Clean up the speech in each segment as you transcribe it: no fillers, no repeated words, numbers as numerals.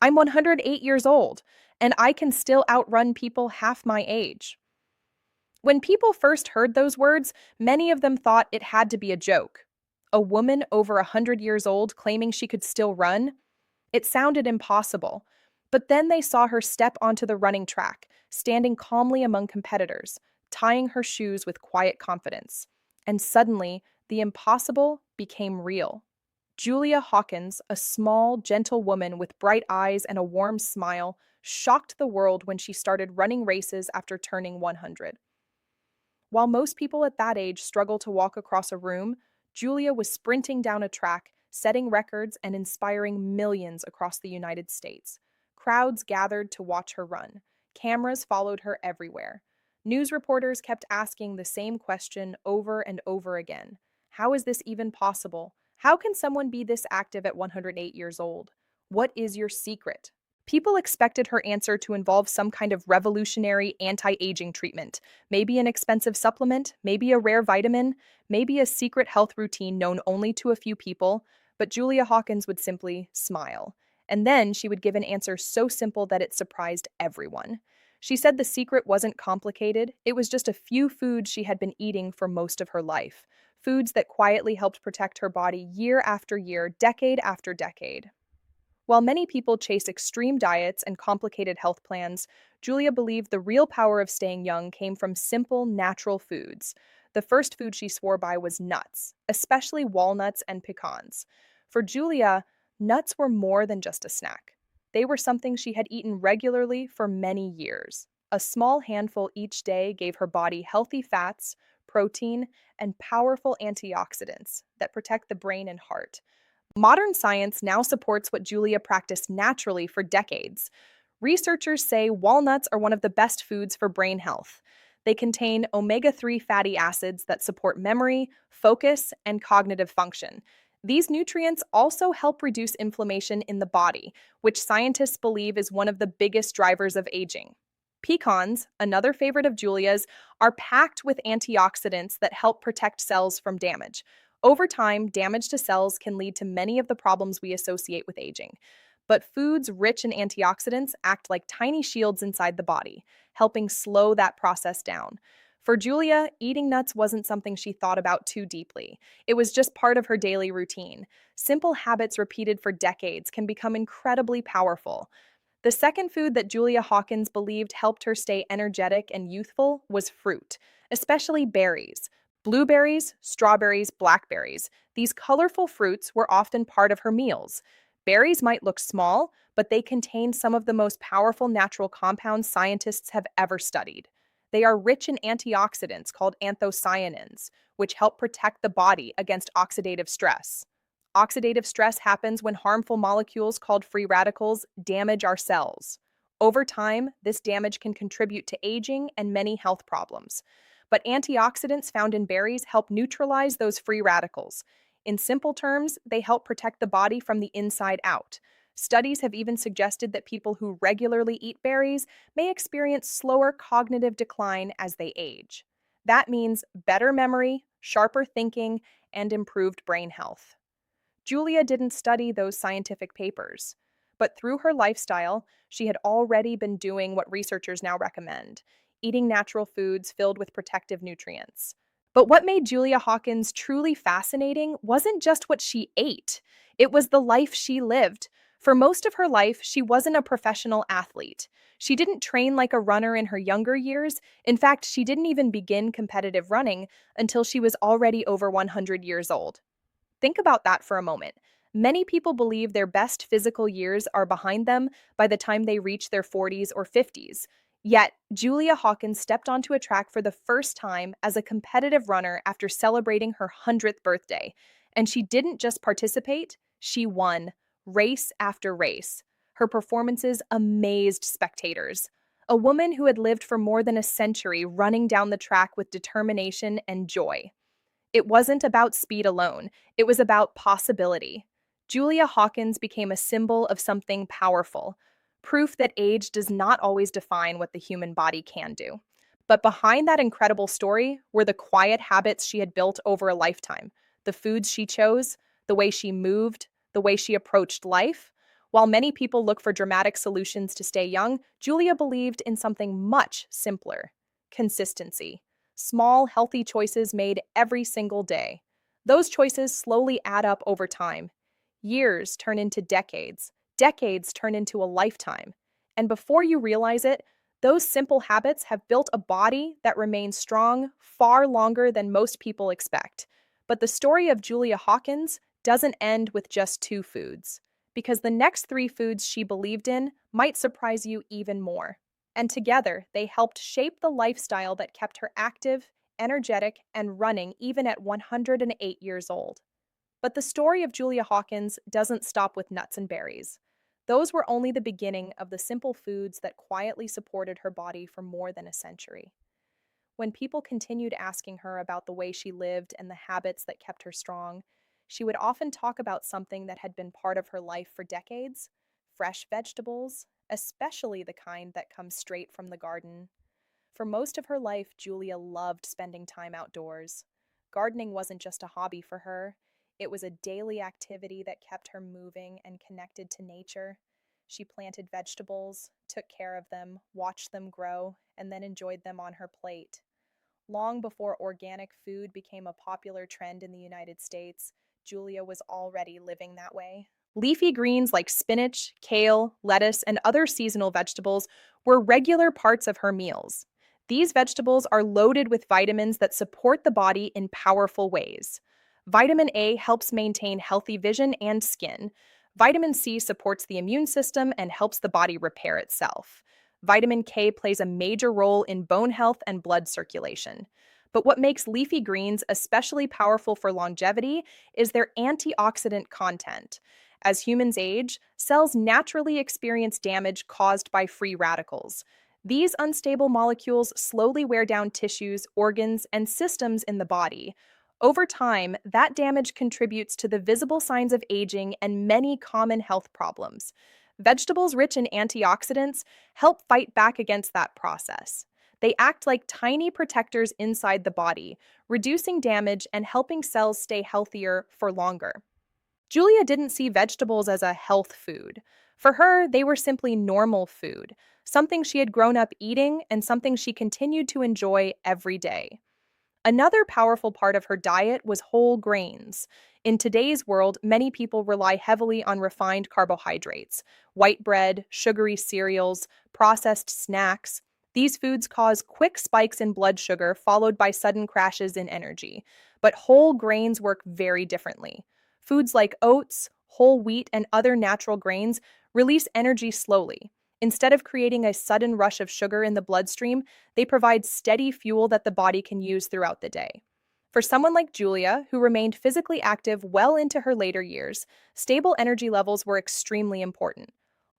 I'm 108 years old, and I can still outrun people half my age. When people first heard those words, many of them thought it had to be a joke. A woman over 100 years old claiming she could still run? It sounded impossible. But then they saw her step onto the running track, standing calmly among competitors, tying her shoes with quiet confidence. And suddenly, the impossible became real. Julia Hawkins, a small, gentle woman with bright eyes and a warm smile, shocked the world when she started running races after turning 100. While most people at that age struggle to walk across a room, Julia was sprinting down a track, setting records and inspiring millions across the United States. Crowds gathered to watch her run. Cameras followed her everywhere. News reporters kept asking the same question over and over again. How is this even possible? How can someone be this active at 108 years old? What is your secret? People expected her answer to involve some kind of revolutionary anti-aging treatment, maybe an expensive supplement, maybe a rare vitamin, maybe a secret health routine known only to a few people, but Julia Hawkins would simply smile. And then she would give an answer so simple that it surprised everyone. She said the secret wasn't complicated, it was just a few foods she had been eating for most of her life. Foods that quietly helped protect her body year after year, decade after decade. While many people chase extreme diets and complicated health plans, Julia believed the real power of staying young came from simple, natural foods. The first food she swore by was nuts, especially walnuts and pecans. For Julia, nuts were more than just a snack. They were something she had eaten regularly for many years. A small handful each day gave her body healthy fats, protein, and powerful antioxidants that protect the brain and heart. Modern science now supports what Julia practiced naturally for decades. Researchers say walnuts are one of the best foods for brain health. They contain omega-3 fatty acids that support memory, focus, and cognitive function. These nutrients also help reduce inflammation in the body, which scientists believe is one of the biggest drivers of aging. Pecans, another favorite of Julia's, are packed with antioxidants that help protect cells from damage. Over time, damage to cells can lead to many of the problems we associate with aging. But foods rich in antioxidants act like tiny shields inside the body, helping slow that process down. For Julia, eating nuts wasn't something she thought about too deeply. It was just part of her daily routine. Simple habits repeated for decades can become incredibly powerful. The second food that Julia Hawkins believed helped her stay energetic and youthful was fruit, especially berries. Blueberries, strawberries, blackberries. These colorful fruits were often part of her meals. Berries might look small, but they contain some of the most powerful natural compounds scientists have ever studied. They are rich in antioxidants called anthocyanins, which help protect the body against oxidative stress. Oxidative stress happens when harmful molecules called free radicals damage our cells. Over time, this damage can contribute to aging and many health problems. But antioxidants found in berries help neutralize those free radicals. In simple terms, they help protect the body from the inside out. Studies have even suggested that people who regularly eat berries may experience slower cognitive decline as they age. That means better memory, sharper thinking, and improved brain health. Julia didn't study those scientific papers, but through her lifestyle, she had already been doing what researchers now recommend, eating natural foods filled with protective nutrients. But what made Julia Hawkins truly fascinating wasn't just what she ate, it was the life she lived. For most of her life, she wasn't a professional athlete. She didn't train like a runner in her younger years. In fact, she didn't even begin competitive running until she was already over 100 years old. Think about that for a moment. Many people believe their best physical years are behind them by the time they reach their 40s or 50s. Yet, Julia Hawkins stepped onto a track for the first time as a competitive runner after celebrating her 100th birthday. And she didn't just participate, she won, race after race. Her performances amazed spectators. A woman who had lived for more than a century running down the track with determination and joy. It wasn't about speed alone, it was about possibility. Julia Hawkins became a symbol of something powerful, proof that age does not always define what the human body can do. But behind that incredible story were the quiet habits she had built over a lifetime, the foods she chose, the way she moved, the way she approached life. While many people look for dramatic solutions to stay young, Julia believed in something much simpler: consistency. Small, healthy choices made every single day. Those choices slowly add up over time. Years turn into decades, decades turn into a lifetime. And before you realize it, those simple habits have built a body that remains strong far longer than most people expect. But the story of Julia Hawkins doesn't end with just two foods, because the next three foods she believed in might surprise you even more. And together, they helped shape the lifestyle that kept her active, energetic, and running even at 108 years old. But the story of Julia Hawkins doesn't stop with nuts and berries. Those were only the beginning of the simple foods that quietly supported her body for more than a century. When people continued asking her about the way she lived and the habits that kept her strong, she would often talk about something that had been part of her life for decades: fresh vegetables, especially the kind that come straight from the garden. For most of her life, Julia loved spending time outdoors. Gardening wasn't just a hobby for her, it was a daily activity that kept her moving and connected to nature. She planted vegetables, took care of them, watched them grow, and then enjoyed them on her plate. Long before organic food became a popular trend in the United States, Julia was already living that way. Leafy greens like spinach, kale, lettuce, and other seasonal vegetables were regular parts of her meals. These vegetables are loaded with vitamins that support the body in powerful ways. Vitamin A helps maintain healthy vision and skin. Vitamin C supports the immune system and helps the body repair itself. Vitamin K plays a major role in bone health and blood circulation. But what makes leafy greens especially powerful for longevity is their antioxidant content. As humans age, cells naturally experience damage caused by free radicals. These unstable molecules slowly wear down tissues, organs, and systems in the body. Over time, that damage contributes to the visible signs of aging and many common health problems. Vegetables rich in antioxidants help fight back against that process. They act like tiny protectors inside the body, reducing damage and helping cells stay healthier for longer. Julia didn't see vegetables as a health food. For her, they were simply normal food, something she had grown up eating and something she continued to enjoy every day. Another powerful part of her diet was whole grains. In today's world, many people rely heavily on refined carbohydrates: white bread, sugary cereals, processed snacks. These foods cause quick spikes in blood sugar, followed by sudden crashes in energy. But whole grains work very differently. Foods like oats, whole wheat, and other natural grains release energy slowly. Instead of creating a sudden rush of sugar in the bloodstream, they provide steady fuel that the body can use throughout the day. For someone like Julia, who remained physically active well into her later years, stable energy levels were extremely important.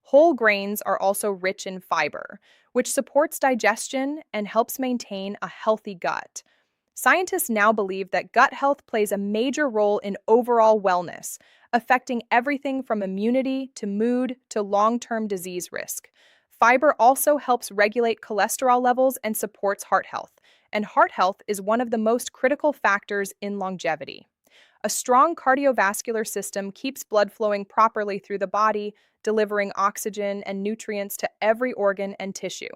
Whole grains are also rich in fiber, which supports digestion and helps maintain a healthy gut. Scientists now believe that gut health plays a major role in overall wellness, affecting everything from immunity to mood to long-term disease risk. Fiber also helps regulate cholesterol levels and supports heart health, and heart health is one of the most critical factors in longevity. A strong cardiovascular system keeps blood flowing properly through the body, delivering oxygen and nutrients to every organ and tissue.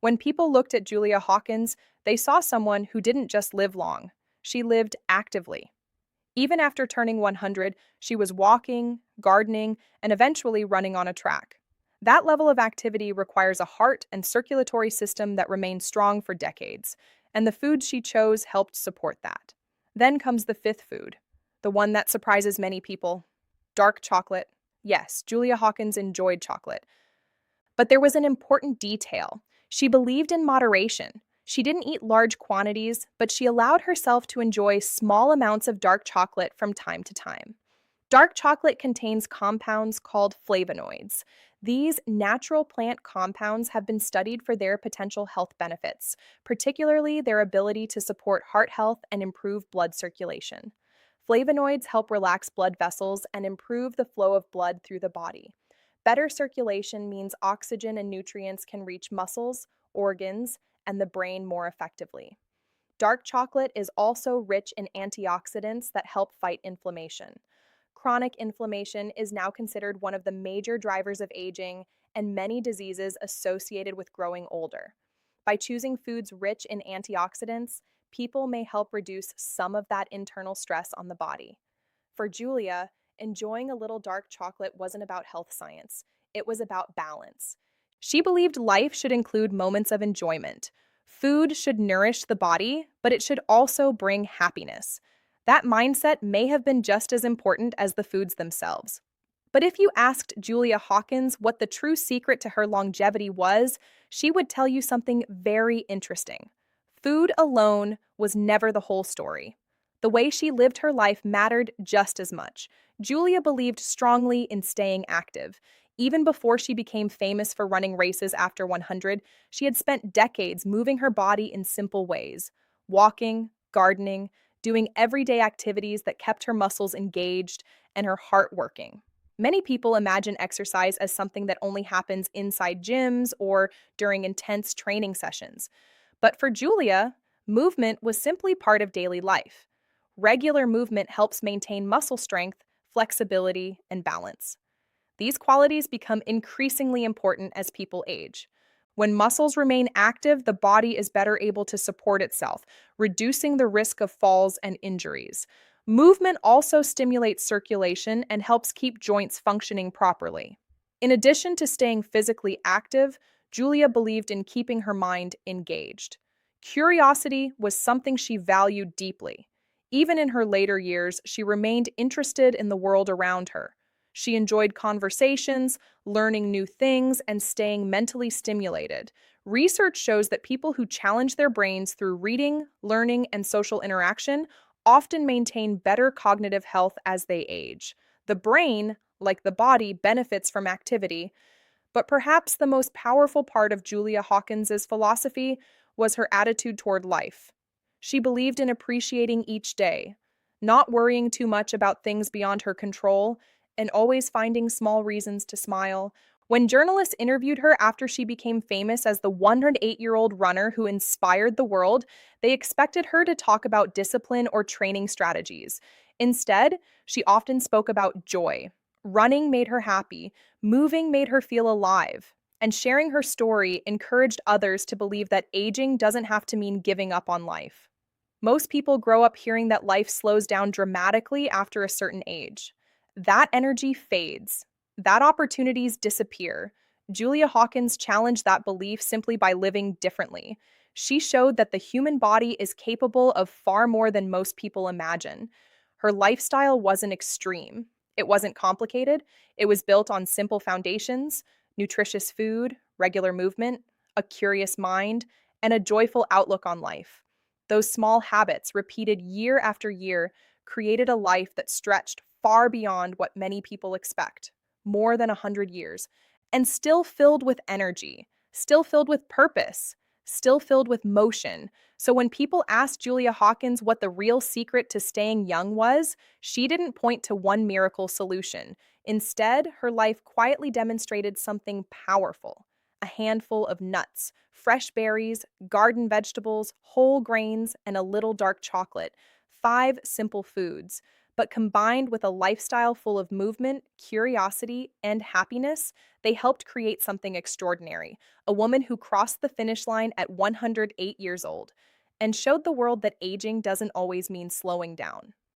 When people looked at Julia Hawkins, they saw someone who didn't just live long, she lived actively. Even after turning 100, she was walking, gardening, and eventually running on a track. That level of activity requires a heart and circulatory system that remained strong for decades, and the foods she chose helped support that. Then comes the fifth food, the one that surprises many people: dark chocolate. Yes, Julia Hawkins enjoyed chocolate. But there was an important detail. She believed in moderation. She didn't eat large quantities, but she allowed herself to enjoy small amounts of dark chocolate from time to time. Dark chocolate contains compounds called flavonoids. These natural plant compounds have been studied for their potential health benefits, particularly their ability to support heart health and improve blood circulation. Flavonoids help relax blood vessels and improve the flow of blood through the body. Better circulation means oxygen and nutrients can reach muscles, organs, and the brain more effectively. Dark chocolate is also rich in antioxidants that help fight inflammation. Chronic inflammation is now considered one of the major drivers of aging and many diseases associated with growing older. By choosing foods rich in antioxidants, people may help reduce some of that internal stress on the body. For Julia, enjoying a little dark chocolate wasn't about health science, it was about balance. She believed life should include moments of enjoyment. Food should nourish the body, but it should also bring happiness. That mindset may have been just as important as the foods themselves. But if you asked Julia Hawkins what the true secret to her longevity was, she would tell you something very interesting. Food alone was never the whole story. The way she lived her life mattered just as much. Julia believed strongly in staying active. Even before she became famous for running races after 100, she had spent decades moving her body in simple ways: walking, gardening, doing everyday activities that kept her muscles engaged and her heart working. Many people imagine exercise as something that only happens inside gyms or during intense training sessions. But for Julia, movement was simply part of daily life. Regular movement helps maintain muscle strength, flexibility, and balance. These qualities become increasingly important as people age. When muscles remain active, the body is better able to support itself, reducing the risk of falls and injuries. Movement also stimulates circulation and helps keep joints functioning properly. In addition to staying physically active, Julia believed in keeping her mind engaged. Curiosity was something she valued deeply. Even in her later years, she remained interested in the world around her. She enjoyed conversations, learning new things, and staying mentally stimulated. Research shows that people who challenge their brains through reading, learning, and social interaction often maintain better cognitive health as they age. The brain, like the body, benefits from activity, but perhaps the most powerful part of Julia Hawkins's philosophy was her attitude toward life. She believed in appreciating each day, not worrying too much about things beyond her control, and always finding small reasons to smile. When journalists interviewed her after she became famous as the 108-year-old runner who inspired the world, they expected her to talk about discipline or training strategies. Instead, she often spoke about joy. Running made her happy, moving made her feel alive, and sharing her story encouraged others to believe that aging doesn't have to mean giving up on life. Most people grow up hearing that life slows down dramatically after a certain age. That energy fades. That opportunities disappear. Julia Hawkins challenged that belief simply by living differently. She showed that the human body is capable of far more than most people imagine. Her lifestyle wasn't extreme. It wasn't complicated. It was built on simple foundations: nutritious food, regular movement, a curious mind, and a joyful outlook on life. Those small habits, repeated year after year, created a life that stretched far beyond what many people expect, more than 100 years, and still filled with energy, still filled with purpose, still filled with motion. So when people asked Julia Hawkins what the real secret to staying young was, she didn't point to one miracle solution. Instead, her life quietly demonstrated something powerful: a handful of nuts, fresh berries, garden vegetables, whole grains, and a little dark chocolate. 5 simple foods. But combined with a lifestyle full of movement, curiosity, and happiness, they helped create something extraordinary: a woman who crossed the finish line at 108 years old and showed the world that aging doesn't always mean slowing down.